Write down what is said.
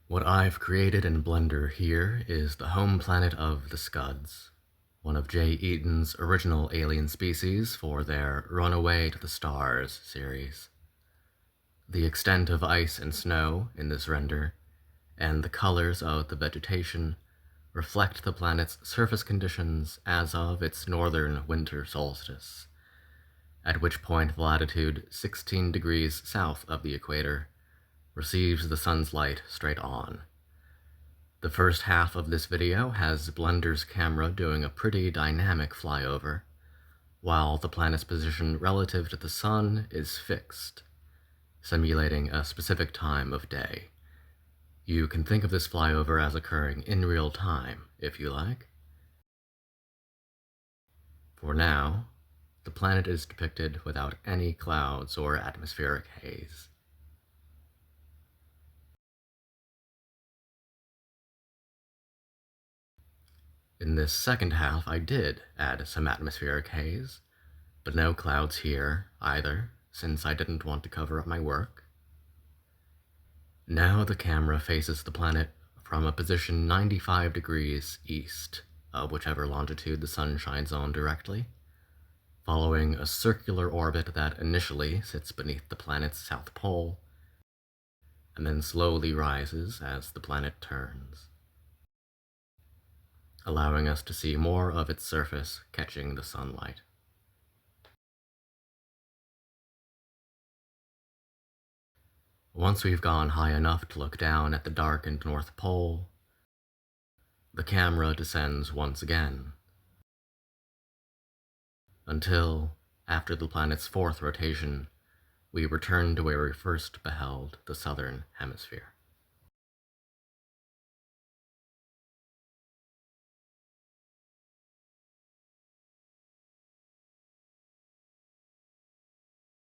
What I've created in Blender here is the home planet of the Scuds, one of Jay Eaton's original alien species for their Runaway to the Stars series. The extent of ice and snow in this render, and the colors of the vegetation, reflect the planet's surface conditions as of its northern winter solstice, at which point the latitude 16 degrees south of the equator receives the sun's light straight on. The first half of this video has Blender's camera doing a pretty dynamic flyover, while the planet's position relative to the sun is fixed, simulating a specific time of day. You can think of this flyover as occurring in real time, if you like. For now, the planet is depicted without any clouds or atmospheric haze. In this second half, I did add some atmospheric haze, but no clouds here either, since I didn't want to cover up my work. Now the camera faces the planet from a position 95 degrees east of whichever longitude the sun shines on directly, following a circular orbit that initially sits beneath the planet's south pole, and then slowly rises as the planet turns, allowing us to see more of its surface catching the sunlight. Once we've gone high enough to look down at the darkened North Pole, the camera descends once again, until, after the planet's fourth rotation, we return to where we first beheld the southern hemisphere.